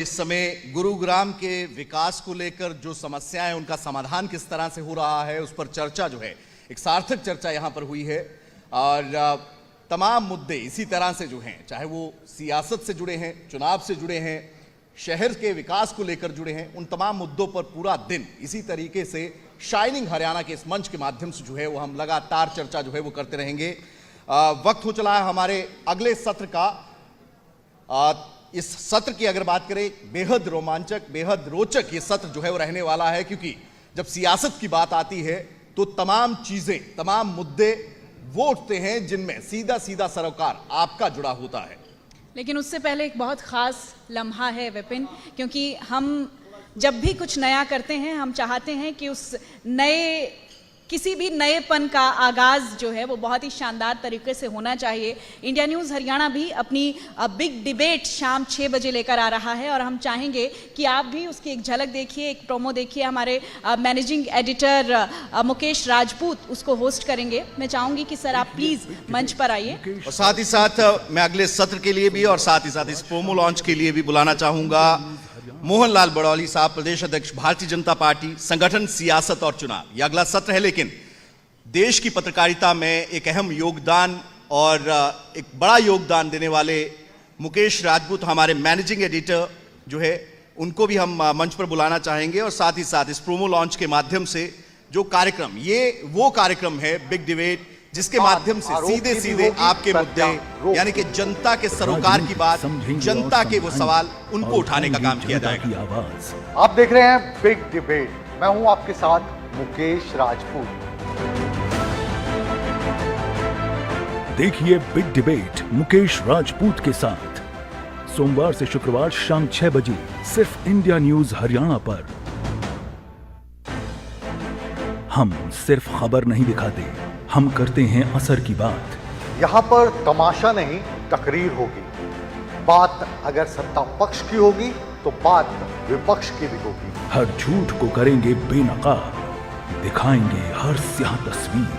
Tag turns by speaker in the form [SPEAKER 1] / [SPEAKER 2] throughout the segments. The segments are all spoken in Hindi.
[SPEAKER 1] इस समय गुरुग्राम के विकास को लेकर जो समस्याएं उनका समाधान किस तरह से हो रहा है उस पर चर्चा जो है एक सार्थक चर्चा यहां पर हुई है। और तमाम मुद्दे इसी तरह से जो हैं, चाहे वो सियासत से जुड़े हैं, चुनाव से जुड़े हैं, शहर के विकास को लेकर जुड़े हैं, उन तमाम मुद्दों पर पूरा दिन इसी तरीके से शाइनिंग हरियाणा के इस मंच के माध्यम से जो है वो हम लगातार चर्चा जो है वो करते रहेंगे। वक्त हो चला है हमारे अगले सत्र का। इस सत्र की अगर बात करें, बेहद रोमांचक, बेहद रोचक ये सत्र जो है वो रहने वाला है, क्योंकि जब सियासत की बात आती है तो तमाम चीजें, तमाम मुद्दे वो उठते हैं जिनमें सीधा सीधा सरोकार आपका जुड़ा होता है।
[SPEAKER 2] लेकिन उससे पहले एक बहुत खास लम्हा है विपिन, क्योंकि हम जब भी कुछ नया करते हैं हम चाहते हैं कि उस किसी भी नएपन का आगाज जो है वो बहुत ही शानदार तरीके से होना चाहिए। इंडिया न्यूज़ हरियाणा भी अपनी बिग डिबेट शाम 6 बजे लेकर आ रहा है और हम चाहेंगे कि आप भी उसकी एक झलक देखिए, एक प्रोमो देखिए। हमारे मैनेजिंग एडिटर मुकेश राजपूत उसको होस्ट करेंगे। मैं चाहूंगी कि सर आप प्लीज मंच पर आइए।
[SPEAKER 1] और साथ ही साथ मैं अगले सत्र के लिए भी और साथ ही साथ इस प्रोमो लॉन्च के लिए भी बुलाना चाहूंगा मोहनलाल बड़ौली साहब, प्रदेश अध्यक्ष भारतीय जनता पार्टी, संगठन, सियासत और चुनाव। यह अगला सत्र है, लेकिन देश की पत्रकारिता में एक अहम योगदान और एक बड़ा योगदान देने वाले मुकेश राजपूत, हमारे मैनेजिंग एडिटर जो है, उनको भी हम मंच पर बुलाना चाहेंगे। और साथ ही साथ इस प्रोमो लॉन्च के माध्यम से जो कार्यक्रम, ये वो कार्यक्रम है बिग डिबेट, जिसके माध्यम से सीधे सीधे आपके मुद्दे, यानी कि जनता के सरोकार की बात, जनता के वो सवाल, उनको उठाने का काम किया जाएगा।
[SPEAKER 3] आप देख रहे हैं बिग डिबेट, मैं हूं आपके साथ मुकेश राजपूत।
[SPEAKER 4] देखिए बिग डिबेट मुकेश राजपूत के साथ सोमवार से शुक्रवार शाम 6 बजे सिर्फ इंडिया न्यूज़ हरियाणा पर। हम सिर्फ खबर नहीं दिखाते, हम करते हैं असर की बात।
[SPEAKER 3] यहाँ पर तमाशा नहीं, तकरीर होगी। बात अगर सत्ता पक्ष की होगी तो बात विपक्ष की भी होगी।
[SPEAKER 4] हर झूठ को करेंगे बेनकाब, दिखाएंगे हर स्याह तस्वीर।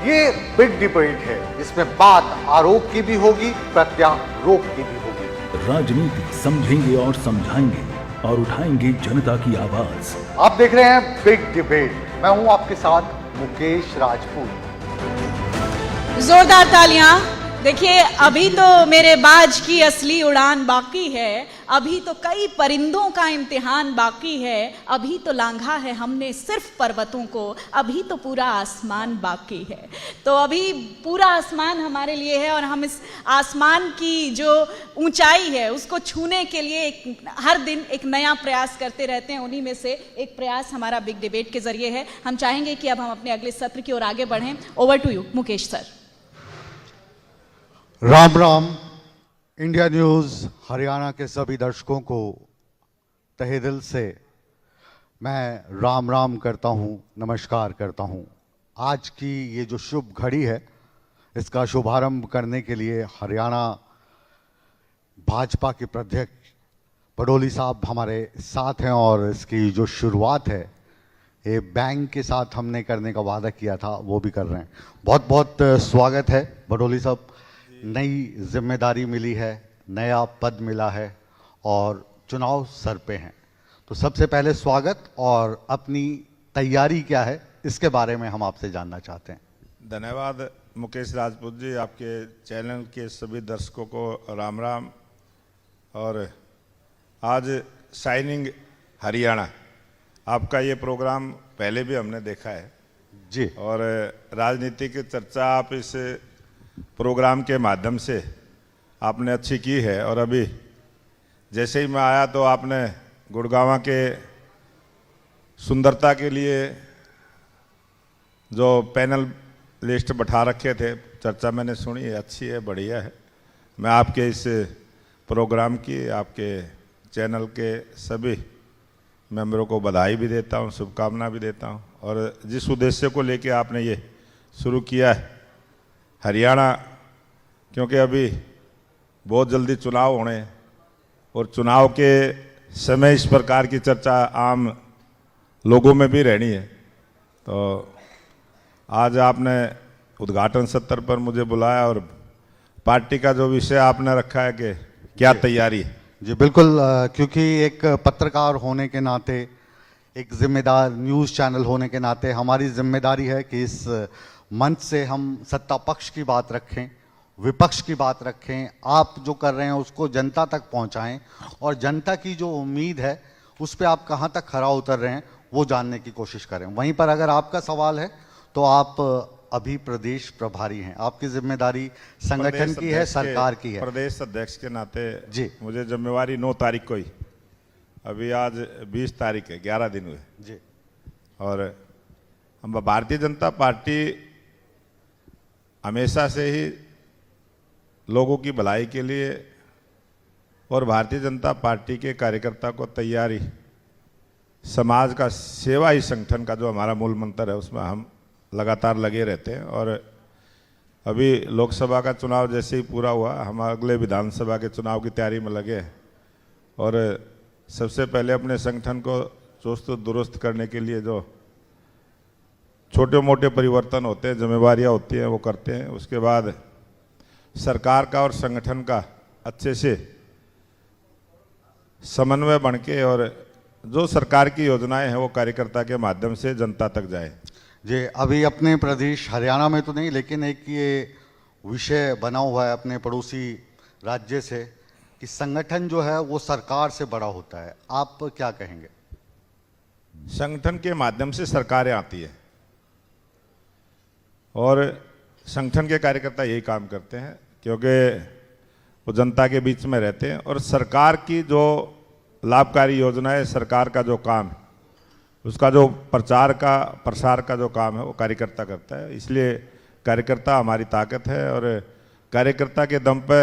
[SPEAKER 3] ये बिग डिबेट है, इसमें बात आरोप की भी होगी, प्रत्यारोप की भी होगी।
[SPEAKER 4] राजनीति समझेंगे और समझाएंगे और उठाएंगे जनता की आवाज।
[SPEAKER 3] आप देख रहे हैं बिग डिबेट, मैं हूं आपके साथ मुकेश राजपूत।
[SPEAKER 2] जोरदार तालियां। देखिए, अभी तो मेरे बाज की असली उड़ान बाकी है, अभी तो कई परिंदों का इम्तिहान बाकी है, अभी तो लांघा है हमने सिर्फ पर्वतों को, अभी तो पूरा आसमान बाकी है। तो अभी पूरा आसमान हमारे लिए है और हम इस आसमान की जो ऊंचाई है उसको छूने के लिए हर दिन एक नया प्रयास करते रहते हैं। उन्हीं में से एक प्रयास हमारा बिग डिबेट के जरिए है। हम चाहेंगे कि अब हम अपने अगले सत्र की ओर आगे बढ़ें। Over to you Mukesh sir.
[SPEAKER 3] राम राम। इंडिया न्यूज़ हरियाणा के सभी दर्शकों को तहे दिल से मैं राम राम करता हूं, नमस्कार करता हूं। आज की ये जो शुभ घड़ी है, इसका शुभारंभ करने के लिए हरियाणा भाजपा के प्रध्यक्ष बड़ौली साहब हमारे साथ हैं और इसकी जो शुरुआत है ये बैंक के साथ हमने करने का वादा किया था, वो भी कर रहे हैं। बहुत बहुत स्वागत है बड़ौली साहब। नई जिम्मेदारी मिली है, नया पद मिला है और चुनाव सर पे हैं, तो सबसे पहले स्वागत। और अपनी तैयारी क्या है इसके बारे में हम आपसे जानना चाहते हैं।
[SPEAKER 5] धन्यवाद मुकेश राजपूत जी, आपके चैनल के सभी दर्शकों को राम राम। और आज शाइनिंग हरियाणा, आपका ये प्रोग्राम पहले भी हमने देखा है
[SPEAKER 3] जी,
[SPEAKER 5] और राजनीति की चर्चा आप इस प्रोग्राम के माध्यम से आपने अच्छी की है। और अभी जैसे ही मैं आया तो आपने गुड़गांव के सुंदरता के लिए जो पैनल लिस्ट बैठा रखे थे, चर्चा मैंने सुनी है, अच्छी है, बढ़िया है। मैं आपके इस प्रोग्राम की, आपके चैनल के सभी मेंबरों को बधाई भी देता हूं, शुभकामना भी देता हूं। और जिस उद्देश्य को लेके आपने ये शुरू किया है हरियाणा, क्योंकि अभी बहुत जल्दी चुनाव होने हैं और चुनाव के समय इस प्रकार की चर्चा आम लोगों में भी रहनी है। तो आज आपने उद्घाटन सत्र पर मुझे बुलाया और पार्टी का जो विषय आपने रखा है कि क्या तैयारी है,
[SPEAKER 3] जी बिल्कुल, क्योंकि एक पत्रकार होने के नाते, एक जिम्मेदार न्यूज़ चैनल होने के नाते हमारी जिम्मेदारी है कि इस मंच से हम सत्ता पक्ष की बात रखें, विपक्ष की बात रखें, आप जो कर रहे हैं उसको जनता तक पहुंचाएं और जनता की जो उम्मीद है उस पे आप कहां तक खरा उतर रहे हैं वो जानने की कोशिश करें। वहीं पर अगर आपका सवाल है तो आप अभी प्रदेश प्रभारी हैं, आपकी जिम्मेदारी संगठन की है, सरकार की है।
[SPEAKER 5] प्रदेश अध्यक्ष के नाते
[SPEAKER 3] जी
[SPEAKER 5] मुझे जिम्मेवारी 9 तारीख को ही, अभी आज 20 तारीख है, 11 दिन हुए
[SPEAKER 3] जी।
[SPEAKER 5] और हम भारतीय जनता पार्टी हमेशा से ही लोगों की भलाई के लिए और भारतीय जनता पार्टी के कार्यकर्ता को तैयारी, समाज का सेवा ही संगठन का जो हमारा मूल मंत्र है उसमें हम लगातार लगे रहते हैं। और अभी लोकसभा का चुनाव जैसे ही पूरा हुआ, हम अगले विधानसभा के चुनाव की तैयारी में लगे हैं और सबसे पहले अपने संगठन को चुस्त दुरुस्त करने के लिए जो छोटे मोटे परिवर्तन होते हैं, जिम्मेवारियां होती हैं, वो करते हैं। उसके बाद सरकार का और संगठन का अच्छे से समन्वय बन के और जो सरकार की योजनाएं हैं वो कार्यकर्ता के माध्यम से जनता तक जाए।
[SPEAKER 3] जी, अभी अपने प्रदेश हरियाणा में तो नहीं, लेकिन एक ये विषय बना हुआ है अपने पड़ोसी राज्य से कि संगठन जो है वो सरकार से बड़ा होता है, आप क्या कहेंगे?
[SPEAKER 5] संगठन के माध्यम से सरकारें आती है और संगठन के कार्यकर्ता यही काम करते हैं क्योंकि वो जनता के बीच में रहते हैं और सरकार की जो लाभकारी योजनाएं, सरकार का जो काम है उसका जो प्रचार का प्रसार का जो काम है वो कार्यकर्ता करता है। इसलिए कार्यकर्ता हमारी ताकत है और कार्यकर्ता के दम पे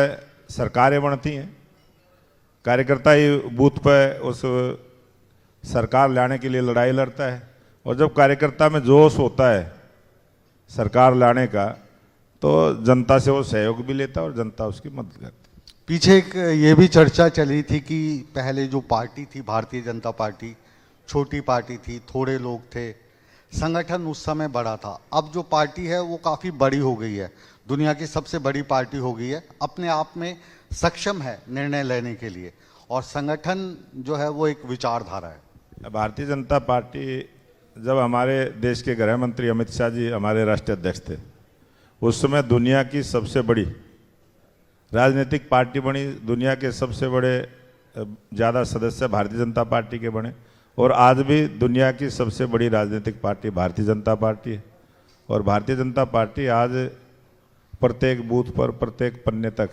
[SPEAKER 5] सरकारें बनती हैं। कार्यकर्ता ही बूथ पे उस सरकार लाने के लिए लड़ाई लड़ता है और जब कार्यकर्ता में जोश होता है सरकार लाने का तो जनता से वो सहयोग भी लेता है और जनता उसकी मदद करती है।
[SPEAKER 3] पीछे एक ये भी चर्चा चली थी कि पहले जो पार्टी थी भारतीय जनता पार्टी, छोटी पार्टी थी, थोड़े लोग थे, संगठन उस समय बड़ा था। अब जो पार्टी है वो काफ़ी बड़ी हो गई है, दुनिया की सबसे बड़ी पार्टी हो गई है, अपने आप में सक्षम है निर्णय लेने के लिए और संगठन जो है वो एक विचारधारा है।
[SPEAKER 5] भारतीय जनता पार्टी जब हमारे देश के गृह मंत्री अमित शाह जी हमारे राष्ट्रीय अध्यक्ष थे उस समय दुनिया की सबसे बड़ी राजनीतिक पार्टी बनी, दुनिया के सबसे बड़े ज़्यादा सदस्य भारतीय जनता पार्टी के बने और आज भी दुनिया की सबसे बड़ी राजनीतिक पार्टी भारतीय जनता पार्टी है। और भारतीय जनता पार्टी आज प्रत्येक बूथ पर, प्रत्येक पन्ने तक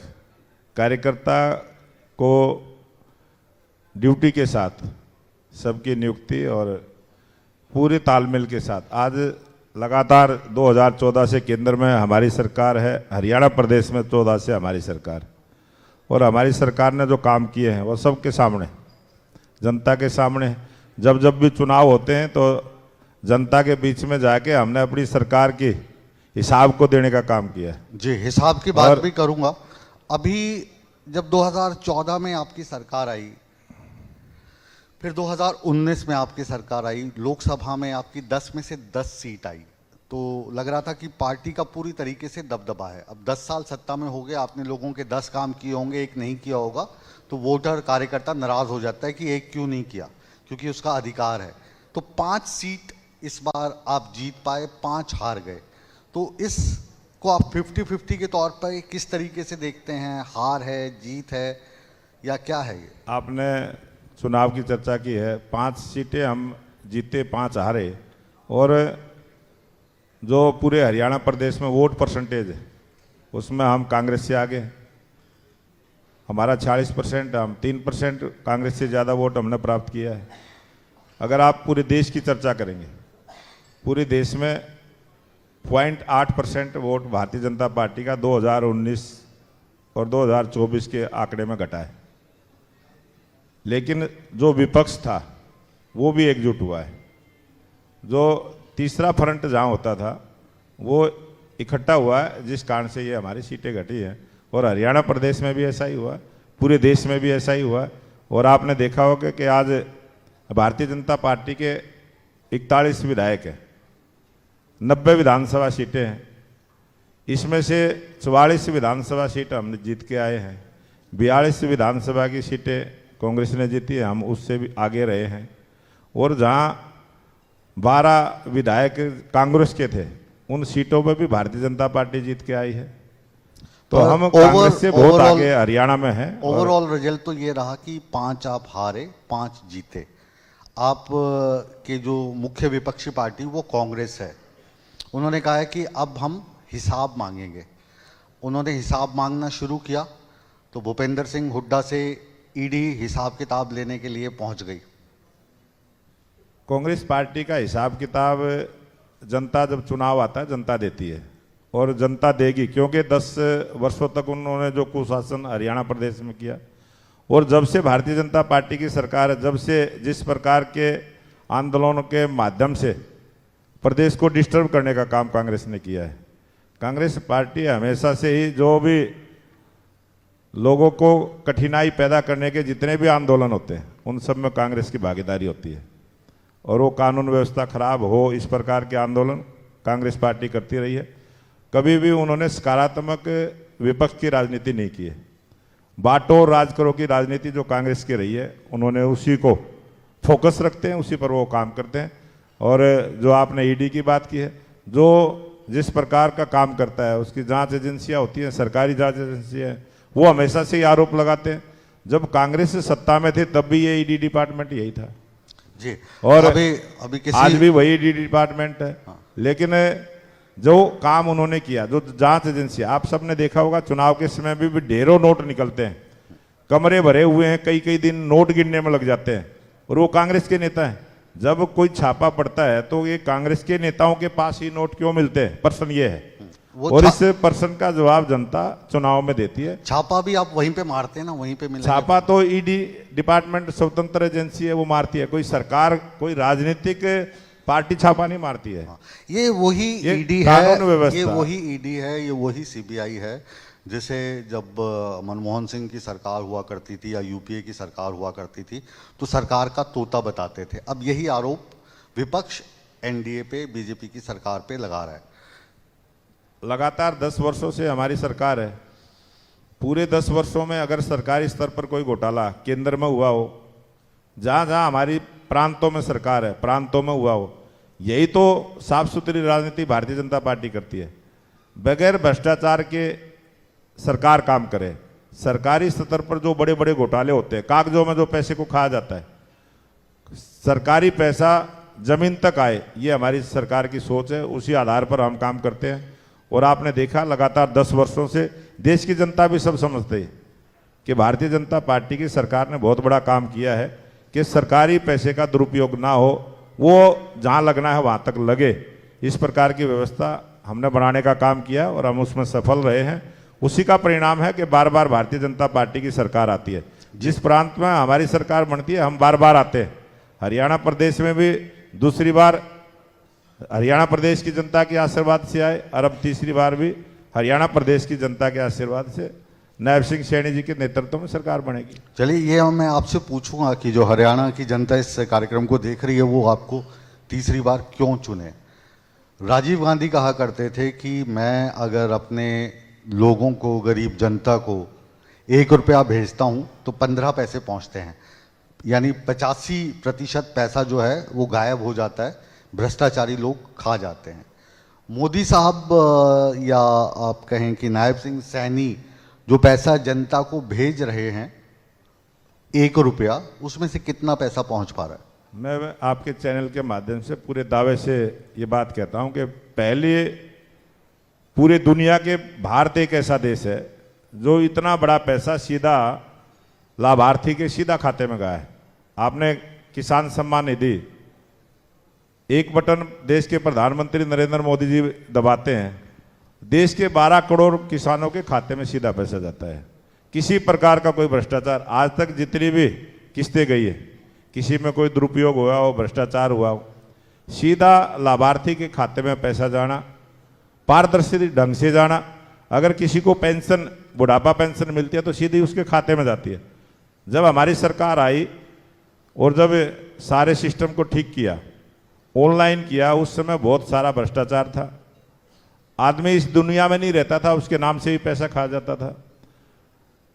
[SPEAKER 5] कार्यकर्ता को ड्यूटी के साथ सबकी नियुक्ति और पूरे तालमेल के साथ आज लगातार 2014 से केंद्र में हमारी सरकार है, हरियाणा प्रदेश में 14 से हमारी सरकार, और हमारी सरकार ने जो काम किए हैं वो सबके सामने, जनता के सामने। जब जब भी चुनाव होते हैं तो जनता के बीच में जाके हमने अपनी सरकार की हिसाब को देने का काम किया है।
[SPEAKER 3] जी, हिसाब की बात भी करूंगा। अभी जब 2014 में आपकी सरकार आई, फिर 2019 में आपकी सरकार आई, लोकसभा में आपकी 10 में से 10 सीट आई, तो लग रहा था कि पार्टी का पूरी तरीके से दबदबा है। अब 10 साल सत्ता में हो गए, आपने लोगों के 10 काम किए होंगे, एक नहीं किया होगा, तो वोटर कार्यकर्ता नाराज हो जाता है कि एक क्यों नहीं किया, क्योंकि उसका अधिकार है। तो 5 सीट इस बार आप जीत पाए, 5 हार गए, तो इसको आप 50-50 के तौर पर किस तरीके से देखते हैं? हार है, जीत है या क्या है ये?
[SPEAKER 5] आपने चुनाव की चर्चा की है, 5 सीटें हम जीते, 5 हारे, और जो पूरे हरियाणा प्रदेश में वोट परसेंटेज है उसमें हम कांग्रेस से आगे हैं। हमारा 40%, हम 3% कांग्रेस से ज़्यादा वोट हमने प्राप्त किया है। अगर आप पूरे देश की चर्चा करेंगे, पूरे देश में 0.8% वोट भारतीय जनता पार्टी का 2019 और 2024 के आंकड़े में घटा है। लेकिन जो विपक्ष था वो भी एकजुट हुआ है। जो तीसरा फ्रंट जहाँ होता था वो इकट्ठा हुआ है, जिस कारण से ये हमारी सीटें घटी हैं। और हरियाणा प्रदेश में भी ऐसा ही हुआ, पूरे देश में भी ऐसा ही हुआ। और आपने देखा होगा कि आज भारतीय जनता पार्टी के 41 विधायक हैं, 90 विधानसभा सीटें हैं, इसमें से 44 विधानसभा सीट हमने जीत के आए हैं। 42 विधानसभा की सीटें कांग्रेस ने जीती है, हम उससे भी आगे रहे हैं। और जहां 12 विधायक कांग्रेस के थे, उन सीटों पर भी भारतीय जनता पार्टी जीत के आई है। तो हम कांग्रेस से बहुत आगे हरियाणा में हैं।
[SPEAKER 3] ओवरऑल रिजल्ट तो ये रहा कि 5 आप हारे, 5 जीते। आप के जो मुख्य विपक्षी पार्टी वो कांग्रेस है, उन्होंने कहा है कि अब हम हिसाब मांगेंगे। उन्होंने हिसाब मांगना शुरू किया तो भूपेंद्र सिंह हुड्डा से ईडी हिसाब किताब लेने के लिए पहुंच गई।
[SPEAKER 5] कांग्रेस पार्टी का हिसाब किताब जनता, जब चुनाव आता है जनता देती है और जनता देगी, क्योंकि 10 वर्षों तक उन्होंने जो कुशासन हरियाणा प्रदेश में किया, और जब से भारतीय जनता पार्टी की सरकार है, जब से जिस प्रकार के आंदोलनों के माध्यम से प्रदेश को डिस्टर्ब करने का काम कांग्रेस ने किया है। कांग्रेस पार्टी हमेशा से ही जो भी लोगों को कठिनाई पैदा करने के जितने भी आंदोलन होते हैं, उन सब में कांग्रेस की भागीदारी होती है। और वो कानून व्यवस्था खराब हो, इस प्रकार के आंदोलन कांग्रेस पार्टी करती रही है। कभी भी उन्होंने सकारात्मक विपक्ष की राजनीति नहीं की है। बांटो और राज करो की राजनीति जो कांग्रेस की रही है, उन्होंने उसी को फोकस रखते हैं, उसी पर वो काम करते हैं। और जो आपने ईडी की बात की है, जो जिस प्रकार का काम करता है उसकी जांच एजेंसियां होती हैं, सरकारी जांच एजेंसियां, वो हमेशा से ही आरोप लगाते हैं। जब कांग्रेस सत्ता में थे तब भी ये ईडी डिपार्टमेंट यही था
[SPEAKER 3] जी,
[SPEAKER 5] और
[SPEAKER 3] अभी
[SPEAKER 5] आज भी वही ईडी डिपार्टमेंट है। लेकिन जो काम उन्होंने किया, जो जांच एजेंसी, आप सबने देखा होगा चुनाव के समय भी ढेरों नोट निकलते हैं, कमरे भरे हुए हैं, कई कई दिन नोट गिनने में लग जाते हैं, और वो कांग्रेस के नेता हैं। जब कोई छापा पड़ता है तो ये कांग्रेस के नेताओं के पास ही नोट क्यों मिलते हैं? प्रश्न ये है, और इस प्रश्न का जवाब जनता चुनाव में देती है।
[SPEAKER 3] छापा भी आप वहीं पे मारते हैं ना, वहीं पे मिलेगा।
[SPEAKER 5] छापा तो ईडी डिपार्टमेंट स्वतंत्र एजेंसी है, वो मारती है। कोई सरकार, कोई राजनीतिक पार्टी छापा नहीं मारती है।
[SPEAKER 3] ये वही ईडी है, ये वही ईडी है, ये वही सीबीआई है, जिसे जब मनमोहन सिंह की सरकार हुआ करती थी या यूपीए की सरकार हुआ करती थी तो सरकार का तोता बताते थे। अब यही आरोप विपक्ष एनडीए पे, बीजेपी की सरकार पे लगा रहा है।
[SPEAKER 5] लगातार 10 वर्षों से हमारी सरकार है। पूरे 10 वर्षों में अगर सरकारी स्तर पर कोई घोटाला केंद्र में हुआ हो, जहाँ जहाँ हमारी प्रांतों में सरकार है, प्रांतों में हुआ हो, यही तो साफ सुथरी राजनीति भारतीय जनता पार्टी करती है। बगैर भ्रष्टाचार के सरकार काम करे। सरकारी स्तर पर जो बड़े बड़े घोटाले होते हैं, कागजों में जो पैसे को खाया जाता है, सरकारी पैसा जमीन तक आए, ये हमारी सरकार की सोच है। उसी आधार पर हम काम करते हैं। और आपने देखा लगातार 10 वर्षों से देश की जनता भी सब समझते हैं कि भारतीय जनता पार्टी की सरकार ने बहुत बड़ा काम किया है कि सरकारी पैसे का दुरुपयोग ना हो, वो जहाँ लगना है वहाँ तक लगे। इस प्रकार की व्यवस्था हमने बनाने का काम किया और हम उसमें सफल रहे हैं। उसी का परिणाम है कि बार बार भारतीय जनता पार्टी की सरकार आती है। जिस प्रांत में हमारी सरकार बनती है, हम बार बार आते हैं। हरियाणा प्रदेश में भी दूसरी बार हरियाणा प्रदेश की जनता के आशीर्वाद से आए, और अब तीसरी बार भी हरियाणा प्रदेश की जनता के आशीर्वाद से नायब सिंह सैनी जी के नेतृत्व में सरकार बनेगी।
[SPEAKER 3] चलिए, ये मैं आपसे पूछूंगा कि जो हरियाणा की जनता इस कार्यक्रम को देख रही है, वो आपको तीसरी बार क्यों चुने? राजीव गांधी कहा करते थे कि मैं अगर अपने लोगों को, गरीब जनता को 1 रुपया भेजता हूं तो 15 पैसे पहुंचते हैं, यानी 85% पैसा जो है वो गायब हो जाता है, भ्रष्टाचारी लोग खा जाते हैं। मोदी साहब या आप कहें कि नायब सिंह सैनी जो पैसा जनता को भेज रहे हैं 1 रुपया, उसमें से कितना पैसा पहुंच पा रहा है?
[SPEAKER 5] मैं आपके चैनल के माध्यम से पूरे दावे से ये बात कहता हूं कि पहले पूरे दुनिया के भारत एक ऐसा देश है जो इतना बड़ा पैसा सीधा लाभार्थी के सीधा खाते में गया है। आपने किसान सम्मान निधि, एक बटन देश के प्रधानमंत्री नरेंद्र मोदी जी दबाते हैं, देश के 12 करोड़ किसानों के खाते में सीधा पैसा जाता है। किसी प्रकार का कोई भ्रष्टाचार आज तक जितनी भी किस्तें गई है, किसी में कोई दुरुपयोग हुआ हो, भ्रष्टाचार हुआ हो, सीधा लाभार्थी के खाते में पैसा जाना, पारदर्शी ढंग से जाना। अगर किसी को पेंशन, बुढ़ापा पेंशन मिलती है तो सीधी उसके खाते में जाती है। जब हमारी सरकार आई और जब सारे सिस्टम को ठीक किया, ऑनलाइन किया, उस समय बहुत सारा भ्रष्टाचार था। आदमी इस दुनिया में नहीं रहता था, उसके नाम से ही पैसा खा जाता था।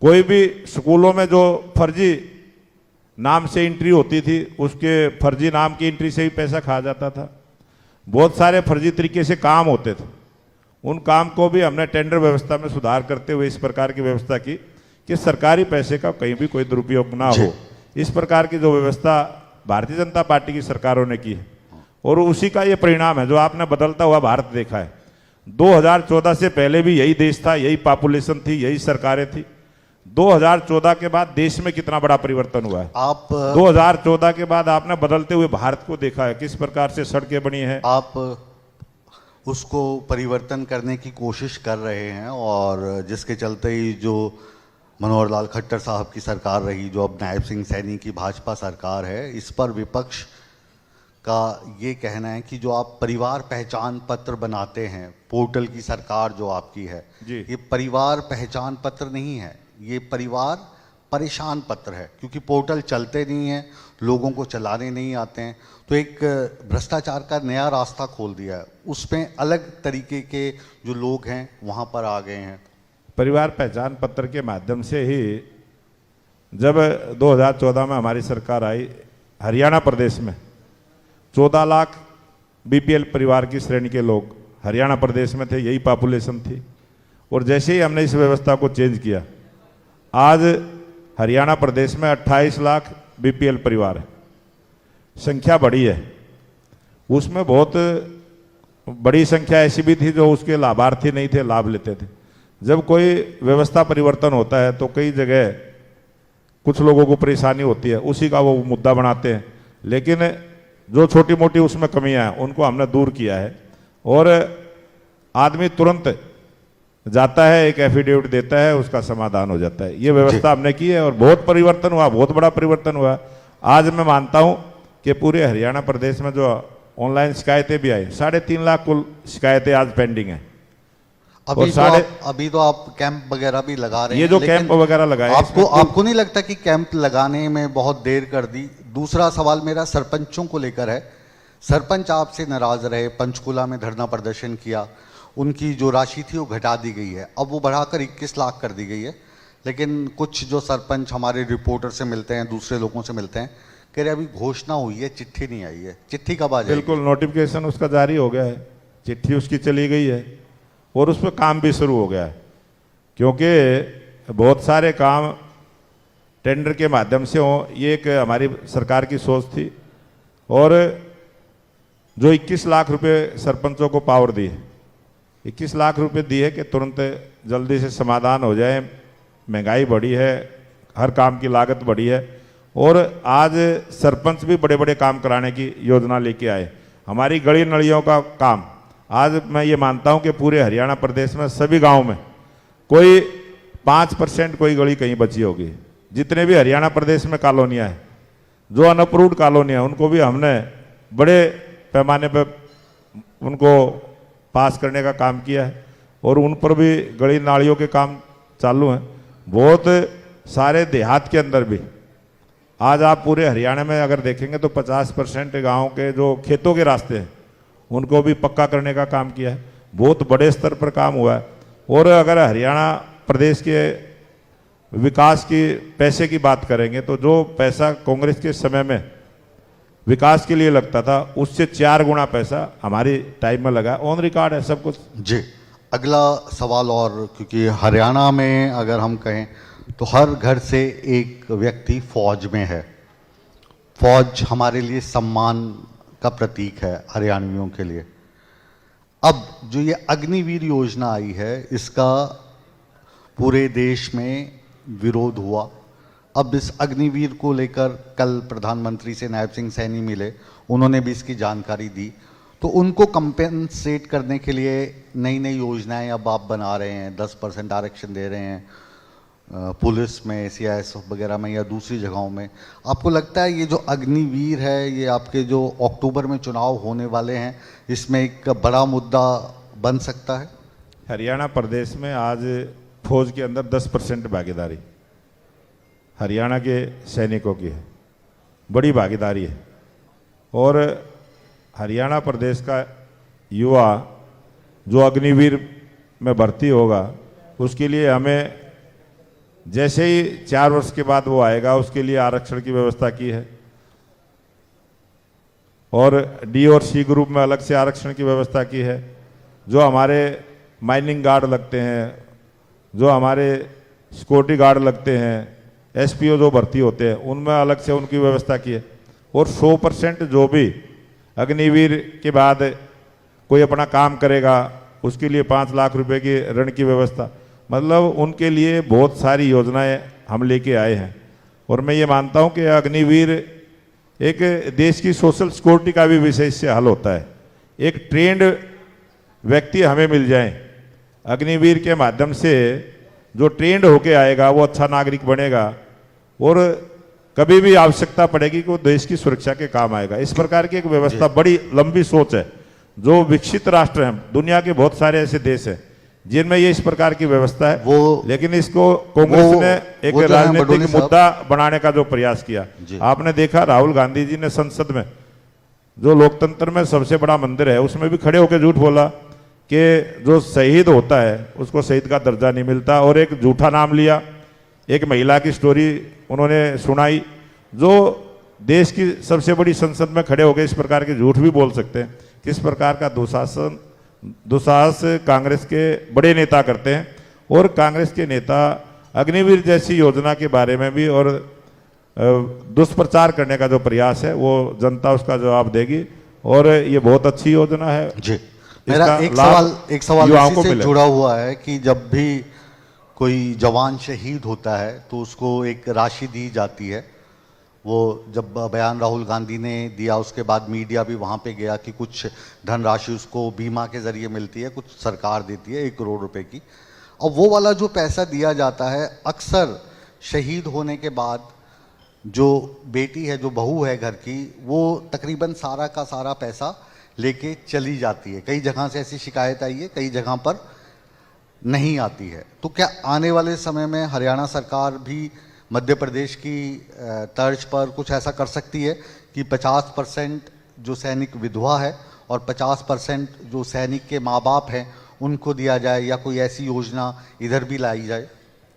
[SPEAKER 5] कोई भी स्कूलों में जो फर्जी नाम से एंट्री होती थी, उसके फर्जी नाम की एंट्री से भी पैसा खा जाता था। बहुत सारे फर्जी तरीके से काम होते थे। उन काम को भी हमने टेंडर व्यवस्था में सुधार करते हुए इस प्रकार की व्यवस्था की कि सरकारी पैसे का कहीं भी कोई दुरुपयोग ना हो। इस प्रकार की जो व्यवस्था भारतीय जनता पार्टी की सरकारों ने की है और उसी का ये परिणाम है जो आपने बदलता हुआ भारत देखा है। 2014 से पहले भी यही देश था, यही पॉपुलेशन थी, यही सरकारें थी। 2014 के बाद देश में कितना बड़ा परिवर्तन हुआ है।
[SPEAKER 3] आप
[SPEAKER 5] 2014 के बाद आपने बदलते हुए भारत को देखा है, किस प्रकार से सड़कें बनी हैं।
[SPEAKER 3] आप उसको परिवर्तन करने की कोशिश कर रहे हैं और जिसके चलते ही जो मनोहर लाल खट्टर साहब की सरकार रही, जो अब नायब सिंह सैनी की भाजपा सरकार है, इस पर विपक्ष का ये कहना है कि जो आप परिवार पहचान पत्र बनाते हैं, पोर्टल की सरकार जो आपकी है, ये परिवार पहचान पत्र नहीं है, ये परिवार परेशान पत्र है, क्योंकि पोर्टल चलते नहीं हैं, लोगों को चलाने नहीं आते हैं। तो एक भ्रष्टाचार का नया रास्ता खोल दिया है, उसमें अलग तरीके के जो लोग हैं वहाँ पर आ गए हैं।
[SPEAKER 5] परिवार पहचान पत्र के माध्यम से ही जब 2014 में हमारी सरकार आई, हरियाणा प्रदेश में 14 लाख बीपीएल परिवार की श्रेणी के लोग हरियाणा प्रदेश में थे, यही पॉपुलेशन थी। और जैसे ही हमने इस व्यवस्था को चेंज किया, आज हरियाणा प्रदेश में 28 लाख बीपीएल परिवार है, संख्या बढ़ी है। उसमें बहुत बड़ी संख्या ऐसी भी थी जो उसके लाभार्थी नहीं थे, लाभ लेते थे। जब कोई व्यवस्था परिवर्तन होता है तो कई जगह कुछ लोगों को परेशानी होती है, उसी का वो मुद्दा बनाते हैं, लेकिन जो छोटी मोटी उसमें कमियां हैं उनको हमने दूर किया है। और आदमी तुरंत जाता है, एक एफिडेविट देता है, उसका समाधान हो जाता है। ये व्यवस्था हमने की है और बहुत परिवर्तन हुआ, बहुत बड़ा परिवर्तन हुआ। आज मैं मानता हूं कि पूरे हरियाणा प्रदेश में जो ऑनलाइन शिकायतें भी आई, 3.5 लाख कुल शिकायतें आज पेंडिंग है।
[SPEAKER 3] अभी तो आप कैंप वगैरह भी लगा रहे हैं,
[SPEAKER 5] ये जो कैंप वगैरह लगाए,
[SPEAKER 3] आपको नहीं लगता कि कैंप लगाने में बहुत देर कर दी? दूसरा सवाल मेरा सरपंचों को लेकर है। सरपंच आपसे नाराज रहे, पंचकुला में धरना प्रदर्शन किया, उनकी जो राशि थी वो घटा दी गई है, अब वो बढ़ाकर 21 लाख कर दी गई है। लेकिन कुछ जो सरपंच हमारे रिपोर्टर से मिलते हैं, दूसरे लोगों से मिलते हैं, कह रहे अभी घोषणा हुई है, चिट्ठी नहीं आई है। चिट्ठी कब आ जाएगी?
[SPEAKER 5] बिल्कुल, नोटिफिकेशन उसका जारी हो गया है, चिट्ठी उसकी चली गई है और उस पर काम भी शुरू हो गया है। क्योंकि बहुत सारे काम टेंडर के माध्यम से हो, ये एक हमारी सरकार की सोच थी। और जो 21 लाख रुपए सरपंचों को पावर दी है, 21 लाख रुपए दिए कि तुरंत जल्दी से समाधान हो जाए। महंगाई बढ़ी है, हर काम की लागत बढ़ी है और आज सरपंच भी बड़े बड़े काम कराने की योजना लेके आए। हमारी गली नलियों का काम, आज मैं ये मानता हूं कि पूरे हरियाणा प्रदेश में सभी गांव में कोई 5% कोई गली कहीं बची होगी। जितने भी हरियाणा प्रदेश में कॉलोनियाँ हैं, जो अनअप्रूव्ड कॉलोनियाँ हैं, उनको भी हमने बड़े पैमाने पर उनको पास करने का काम किया है और उन पर भी गली नालियों के काम चालू हैं। बहुत सारे देहात के अंदर भी आज आप पूरे हरियाणा में अगर देखेंगे तो 50% गाँव के जो खेतों के रास्ते हैं उनको भी पक्का करने का काम किया है। बहुत बड़े स्तर पर काम हुआ है। और अगर हरियाणा प्रदेश के विकास की पैसे की बात करेंगे तो जो पैसा कांग्रेस के समय में विकास के लिए लगता था, उससे 4 गुना पैसा हमारी टाइम में लगा। ऑन रिकॉर्ड है सब कुछ।
[SPEAKER 3] जी, अगला सवाल, और क्योंकि हरियाणा में अगर हम कहें तो हर घर से एक व्यक्ति फौज में है। फौज हमारे लिए सम्मान का प्रतीक है हरियाणवियों के लिए। अब जो ये अग्निवीर योजना आई है, इसका पूरे देश में विरोध हुआ। अब इस अग्निवीर को लेकर कल प्रधानमंत्री से नायब सिंह सैनी मिले, उन्होंने भी इसकी जानकारी दी। तो उनको कंपेंसेट करने के लिए नई नई योजनाएं अब आप बना रहे हैं, 10% आरक्षण दे रहे हैं पुलिस में, CIS वगैरह में या दूसरी जगहों में। आपको लगता है ये जो अग्निवीर है, ये आपके जो अक्टूबर में चुनाव होने वाले हैं, इसमें एक बड़ा मुद्दा बन सकता है?
[SPEAKER 5] हरियाणा प्रदेश में आज फौज के अंदर 10% भागीदारी हरियाणा के सैनिकों की है, बड़ी भागीदारी है। और हरियाणा प्रदेश का युवा जो अग्निवीर में भर्ती होगा, उसके लिए हमें जैसे ही 4 वर्ष के बाद वो आएगा उसके लिए आरक्षण की व्यवस्था की है, और डी और सी ग्रुप में अलग से आरक्षण की व्यवस्था की है। जो हमारे माइनिंग गार्ड लगते हैं, जो हमारे सिक्योरिटी गार्ड लगते हैं, एसपीओ जो भर्ती होते हैं, उनमें अलग से उनकी व्यवस्था की है। और 100% जो भी अग्निवीर के बाद कोई अपना काम करेगा उसके लिए 5 लाख रुपए की ऋण की व्यवस्था, मतलब उनके लिए बहुत सारी योजनाएं हम लेके आए हैं। और मैं ये मानता हूं कि अग्निवीर एक देश की सोशल सिक्योरिटी का भी विषय इससे हल होता है। एक ट्रेंड व्यक्ति हमें मिल जाए अग्निवीर के माध्यम से, जो ट्रेंड होके आएगा वो अच्छा नागरिक बनेगा और कभी भी आवश्यकता पड़ेगी कि वो देश की सुरक्षा के काम आएगा। इस प्रकार की एक व्यवस्था, बड़ी लंबी सोच है। जो विकसित राष्ट्र हैं, दुनिया के बहुत सारे ऐसे देश हैं जिनमें ये इस प्रकार की व्यवस्था है, लेकिन इसको कांग्रेस ने एक राजनीतिक मुद्दा बनाने का जो प्रयास किया। आपने देखा राहुल गांधी जी ने संसद में, जो लोकतंत्र में सबसे बड़ा मंदिर है, उसमें भी खड़े होकर झूठ बोला कि जो शहीद होता है उसको शहीद का दर्जा नहीं मिलता, और एक झूठा नाम लिया। एक महिला की स्टोरी उन्होंने सुनाई। जो देश की सबसे बड़ी संसद में खड़े होकर इस प्रकार के झूठ भी बोल सकते हैं, किस प्रकार का दुस्साहस कांग्रेस के बड़े नेता करते हैं। और कांग्रेस के नेता अग्निवीर जैसी योजना के बारे में भी और दुष्प्रचार करने का जो प्रयास है वो जनता उसका जवाब देगी, और ये बहुत अच्छी योजना है
[SPEAKER 3] जी। मेरा एक सवाल इसी से जुड़ा हुआ है कि जब भी कोई जवान शहीद होता है तो उसको एक राशि दी जाती है। वो जब बयान राहुल गांधी ने दिया उसके बाद मीडिया भी वहाँ पे गया कि कुछ धनराशि उसको बीमा के ज़रिए मिलती है, कुछ सरकार देती है 1 करोड़ रुपए की। अब वो वाला जो पैसा दिया जाता है, अक्सर शहीद होने के बाद जो बेटी है, जो बहू है घर की, वो तकरीबन सारा का सारा पैसा लेके चली जाती है। कई जगह से ऐसी शिकायत आई है, कई जगह पर नहीं आती है। तो क्या आने वाले समय में हरियाणा सरकार भी मध्य प्रदेश की तर्ज पर कुछ ऐसा कर सकती है कि 50% जो सैनिक विधवा है और 50% जो सैनिक के माँ बाप हैं उनको दिया जाए, या कोई ऐसी योजना इधर भी लाई जाए?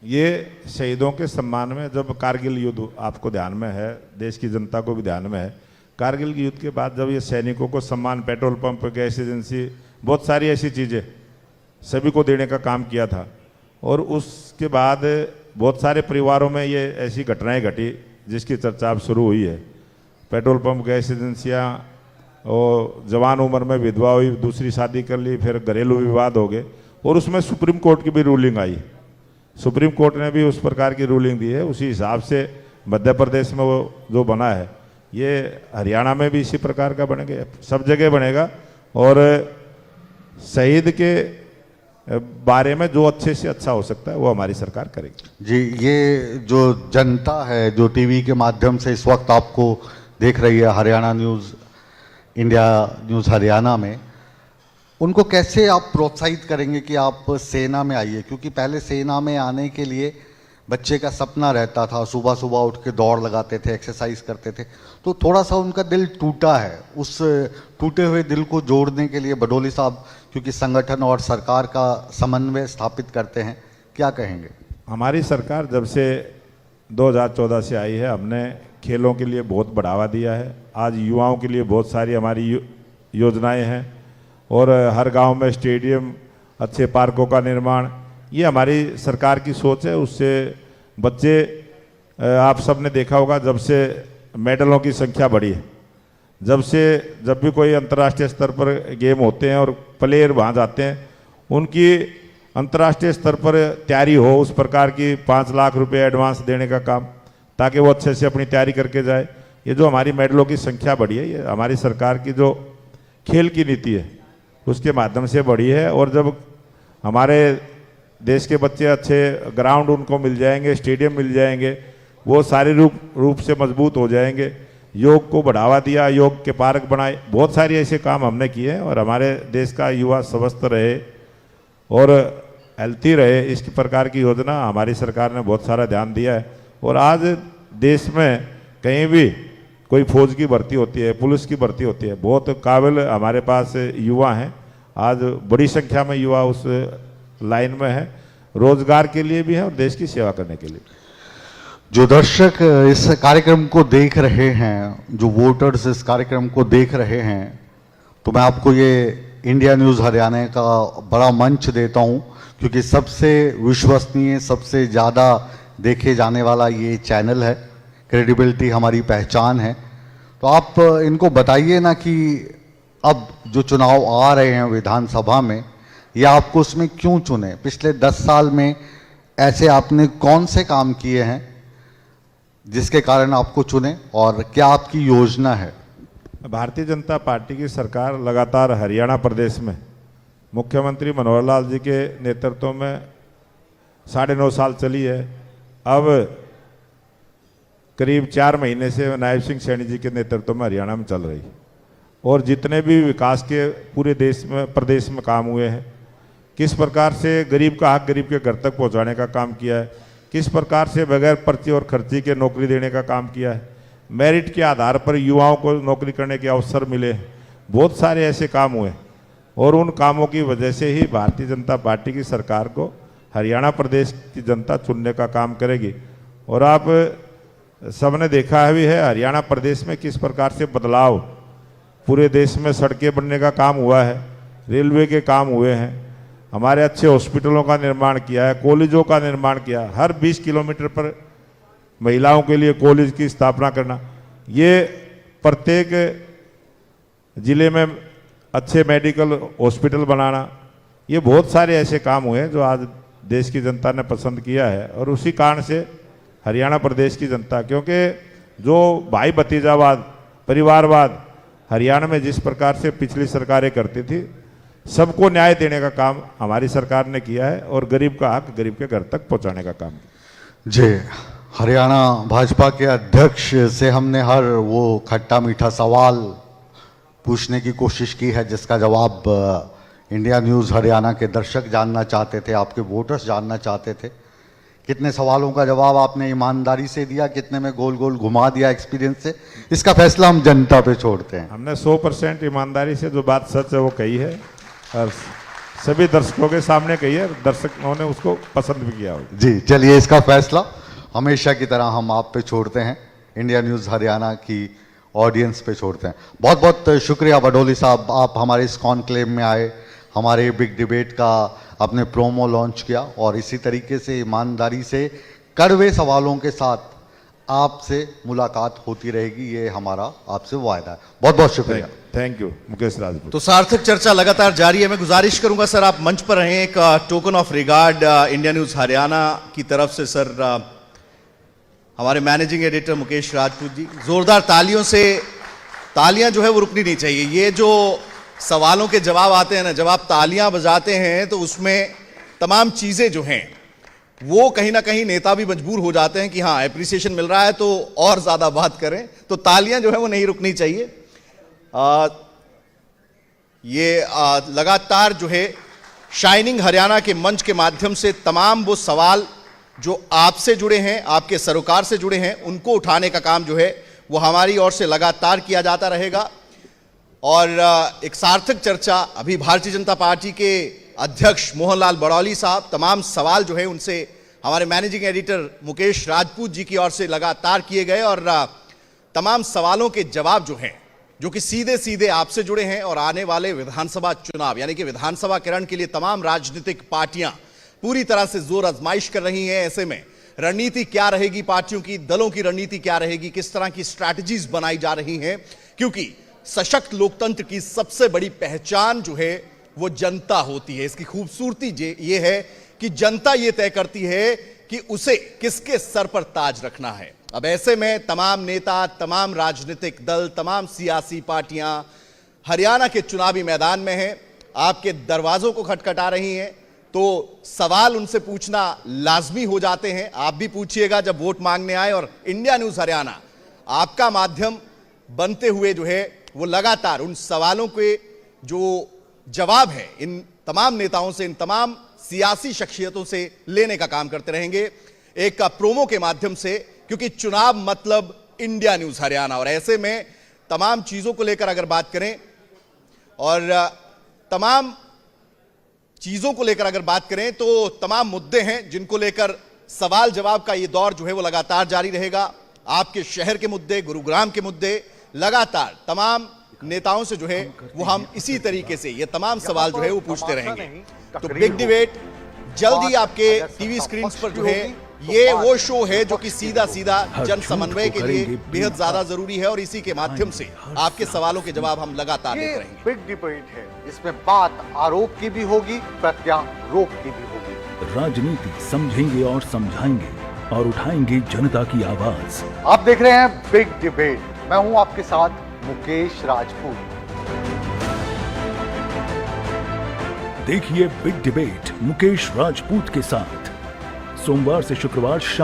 [SPEAKER 5] ये शहीदों के सम्मान में, जब कारगिल युद्ध आपको ध्यान में है, देश की जनता को भी ध्यान में है, कारगिल के युद्ध के बाद जब ये सैनिकों को सम्मान, पेट्रोल पंप, गैस एजेंसी, बहुत सारी ऐसी चीज़ें सभी को देने का काम किया था। और उसके बाद बहुत सारे परिवारों में ये ऐसी घटनाएं घटी जिसकी चर्चा अब शुरू हुई है। पेट्रोल पंप, गैस एजेंसियाँ, और जवान उम्र में विधवा हुई, दूसरी शादी कर ली, फिर घरेलू विवाद हो गए, और उसमें सुप्रीम कोर्ट की भी रूलिंग आई। सुप्रीम कोर्ट ने भी उस प्रकार की रूलिंग दी है। उसी हिसाब से मध्य प्रदेश में वो जो बना है, ये हरियाणा में भी इसी प्रकार का बनेगा, सब जगह बनेगा। और शहीद के बारे में जो अच्छे से अच्छा हो सकता है वो हमारी सरकार करेगी।
[SPEAKER 3] जी, ये जो जनता है जो टीवी के माध्यम से इस वक्त आपको देख रही है Haryana news, India news Haryana में, उनको कैसे आप प्रोत्साहित करेंगे कि आप सेना में आइए? क्योंकि पहले सेना में आने के लिए बच्चे का सपना रहता था, सुबह सुबह उठ के दौड़ लगाते थे, एक्सरसाइज करते थे, तो थोड़ा सा उनका दिल टूटा है। उस टूटे हुए दिल को जोड़ने के लिए बडोली साहब, क्योंकि संगठन और सरकार का समन्वय स्थापित करते हैं, क्या कहेंगे?
[SPEAKER 5] हमारी सरकार जब से 2014 से आई है, हमने खेलों के लिए बहुत बढ़ावा दिया है। आज युवाओं के लिए बहुत सारी हमारी योजनाएं हैं, और हर गांव में स्टेडियम, अच्छे पार्कों का निर्माण, ये हमारी सरकार की सोच है। उससे बच्चे, आप सब ने देखा होगा, जब से मेडलों की संख्या बढ़ी है, जब भी कोई अंतर्राष्ट्रीय स्तर पर गेम होते हैं और प्लेयर वहाँ जाते हैं, उनकी अंतर्राष्ट्रीय स्तर पर तैयारी हो, उस प्रकार की 5 लाख रुपए एडवांस देने का काम, ताकि वो अच्छे से अपनी तैयारी करके जाए। ये जो हमारी मेडलों की संख्या बढ़ी है, ये हमारी सरकार की जो खेल की नीति है उसके माध्यम से बढ़ी है। और जब हमारे देश के बच्चे अच्छे ग्राउंड उनको मिल जाएंगे, स्टेडियम मिल जाएंगे, वो शारीरिक रूप से मजबूत हो जाएंगे। योग को बढ़ावा दिया, योग के पार्क बनाए, बहुत सारी ऐसे काम हमने किए हैं। और हमारे देश का युवा स्वस्थ रहे और हेल्थी रहे, इस प्रकार की योजना हमारी सरकार ने बहुत सारा ध्यान दिया है। और आज देश में कहीं भी कोई फौज की भर्ती होती है, पुलिस की भर्ती होती है, बहुत काबिल हमारे पास युवा हैं। आज बड़ी संख्या में युवा उस लाइन में है। रोजगार के लिए भी है और देश की सेवा करने के लिए।
[SPEAKER 3] जो दर्शक इस कार्यक्रम को देख रहे हैं, जो वोटर्स इस कार्यक्रम को देख रहे हैं, तो मैं आपको ये इंडिया न्यूज़ हरियाणा का बड़ा मंच देता हूं, क्योंकि सबसे विश्वसनीय, सबसे ज़्यादा देखे जाने वाला ये चैनल है, क्रेडिबिलिटी हमारी पहचान है। तो आप इनको बताइए ना कि अब जो चुनाव आ रहे हैं विधानसभा में, या आपको उसमें क्यों चुने? पिछले 10 साल में ऐसे आपने कौन से काम किए हैं जिसके कारण आपको चुने, और क्या आपकी योजना है?
[SPEAKER 5] भारतीय जनता पार्टी की सरकार लगातार हरियाणा प्रदेश में मुख्यमंत्री मनोहर लाल जी के नेतृत्व में 9.5 साल चली है। अब करीब 4 महीने से नायब सिंह सैनी जी के नेतृत्व में हरियाणा में चल रही, और जितने भी विकास के पूरे देश में, प्रदेश में काम हुए हैं, किस प्रकार से गरीब का हक गरीब के घर तक पहुंचाने का काम किया है, किस प्रकार से बगैर पर्ची और खर्ची के नौकरी देने का काम किया है, मेरिट के आधार पर युवाओं को नौकरी करने के अवसर मिले, बहुत सारे ऐसे काम हुए, और उन कामों की वजह से ही भारतीय जनता पार्टी की सरकार को हरियाणा प्रदेश की जनता चुनने का काम करेगी। और आप सबने देखा भी है हरियाणा प्रदेश में किस प्रकार से बदलाव, पूरे देश में सड़कें बनने का काम हुआ है, रेलवे के काम हुए हैं, हमारे अच्छे हॉस्पिटलों का निर्माण किया है, कॉलेजों का निर्माण किया है, हर 20 किलोमीटर पर महिलाओं के लिए कॉलेज की स्थापना करना, ये प्रत्येक जिले में अच्छे मेडिकल हॉस्पिटल बनाना, ये बहुत सारे ऐसे काम हुए हैं जो आज देश की जनता ने पसंद किया है। और उसी कारण से हरियाणा प्रदेश की जनता, क्योंकि जो भाई भतीजावाद, परिवारवाद हरियाणा में जिस प्रकार से पिछली सरकारें करती थी, सबको न्याय देने का काम हमारी सरकार ने किया है, और गरीब का हक गरीब के घर तक पहुंचाने का काम।
[SPEAKER 3] जी, हरियाणा भाजपा के अध्यक्ष से हमने हर वो खट्टा मीठा सवाल पूछने की कोशिश की है जिसका जवाब इंडिया न्यूज़ हरियाणा के दर्शक जानना चाहते थे, आपके वोटर्स जानना चाहते थे। कितने सवालों का जवाब आपने ईमानदारी से दिया, कितने में गोल गोल घुमा दिया एक्सपीरियंस से, इसका फैसला हम जनता पे छोड़ते हैं।
[SPEAKER 5] हमने 100% ईमानदारी से जो बात सच है वो कही है, और सभी दर्शकों के सामने कही है, दर्शकों ने उसको पसंद भी किया होगा।
[SPEAKER 3] जी, चलिए, इसका फैसला हमेशा की तरह हम आप पे छोड़ते हैं, इंडिया न्यूज़ हरियाणा की ऑडियंस पे छोड़ते हैं। बहुत बहुत शुक्रिया बडोली साहब, आप हमारे इस कॉन्क्लेव में आए, हमारे बिग डिबेट का अपने प्रोमो लॉन्च किया, और इसी तरीके से ईमानदारी से कड़वे सवालों के साथ आपसे मुलाकात होती रहेगी, ये हमारा आपसे वायदा है। बहुत बहुत शुक्रिया।
[SPEAKER 5] Thank you Mukesh Rajput.
[SPEAKER 1] तो सार्थक चर्चा लगातार जारी है। मैं गुजारिश करूंगा सर आप मंच पर रहें। एक token of regard India news Haryana की तरफ से सर हमारे मैनेजिंग एडिटर मुकेश राजपूत जी, जोरदार तालियों से, तालियां जो है वो रुकनी नहीं चाहिए। ये जो सवालों के जवाब आते हैं ना, जब आप तालियां बजाते हैं तो उसमें तमाम चीजें जो हैं वो कहीं ना कहीं नेता भी मजबूर हो जाते हैं कि हाँ एप्रिसिएशन मिल रहा है तो और ज्यादा बात करें, तो तालियां जो है वो नहीं रुकनी चाहिए। लगातार जो है शाइनिंग हरियाणा के मंच के माध्यम से तमाम वो सवाल जो आपसे जुड़े हैं, आपके सरोकार से जुड़े हैं, उनको उठाने का काम जो है वो हमारी ओर से लगातार किया जाता रहेगा। और एक सार्थक चर्चा अभी भारतीय जनता पार्टी के अध्यक्ष मोहनलाल बड़ौली साहब, तमाम सवाल जो है उनसे हमारे मैनेजिंग एडिटर मुकेश राजपूत जी की ओर से लगातार किए गए, और तमाम सवालों के जवाब जो हैं जो कि सीधे सीधे आपसे जुड़े हैं। और आने वाले विधानसभा चुनाव यानी कि विधानसभा किरण के लिए तमाम राजनीतिक पार्टियां पूरी तरह से जोर आजमाइश कर रही हैं। ऐसे में रणनीति क्या रहेगी पार्टियों की, दलों की रणनीति क्या रहेगी, किस तरह की स्ट्रैटेजीज बनाई जा रही हैं, क्योंकि सशक्त लोकतंत्र की सबसे बड़ी पहचान जो है वो जनता होती है। इसकी खूबसूरती ये है कि जनता ये तय करती है कि उसे किसके सर पर ताज रखना है। अब ऐसे में तमाम नेता, तमाम राजनीतिक दल, तमाम सियासी पार्टियां हरियाणा के चुनावी मैदान में हैं, आपके दरवाजों को खटखटा रही हैं, तो सवाल उनसे पूछना लाजमी हो जाते हैं। आप भी पूछिएगा जब वोट मांगने आए, और इंडिया न्यूज़ हरियाणा आपका माध्यम बनते हुए जो है वो लगातार उन सवालों के जो जवाब है इन तमाम नेताओं से, इन तमाम सियासी शख्सियतों से लेने का काम करते रहेंगे एक प्रोमो के माध्यम से, क्योंकि चुनाव मतलब इंडिया न्यूज़ हरियाणा। और ऐसे में तमाम चीज़ों को लेकर अगर बात करें और तमाम चीजों को लेकर अगर बात करें तो तमाम मुद्दे हैं जिनको लेकर सवाल जवाब का ये दौर जो है वो लगातार जारी रहेगा। आपके शहर के मुद्दे, गुरुग्राम के मुद्दे, लगातार तमाम नेताओं से जो है वो हम इसी तरीके से ये तमाम सवाल जो है वो पूछते रहेंगे। तो बिग डिबेट जल्द ही आपके टीवी स्क्रीन पर जो है ये वो शो है जो कि सीधा सीधा जन समन्वय के लिए बेहद ज्यादा जरूरी है और इसी के माध्यम से आपके सवालों के जवाब हम लगातार देते रहेंगे।
[SPEAKER 3] बिग डिबेट है, इसमें बात आरोप की भी होगी, प्रत्यारोप की भी होगी।
[SPEAKER 4] राजनीति समझेंगे और समझाएंगे और उठाएंगे जनता की आवाज।
[SPEAKER 3] आप देख रहे हैं बिग डिबेट, मैं हूं आपके साथ मुकेश राजपूत।
[SPEAKER 4] देखिए बिग डिबेट मुकेश राजपूत के साथ सोमवार से शुक्रवार शाम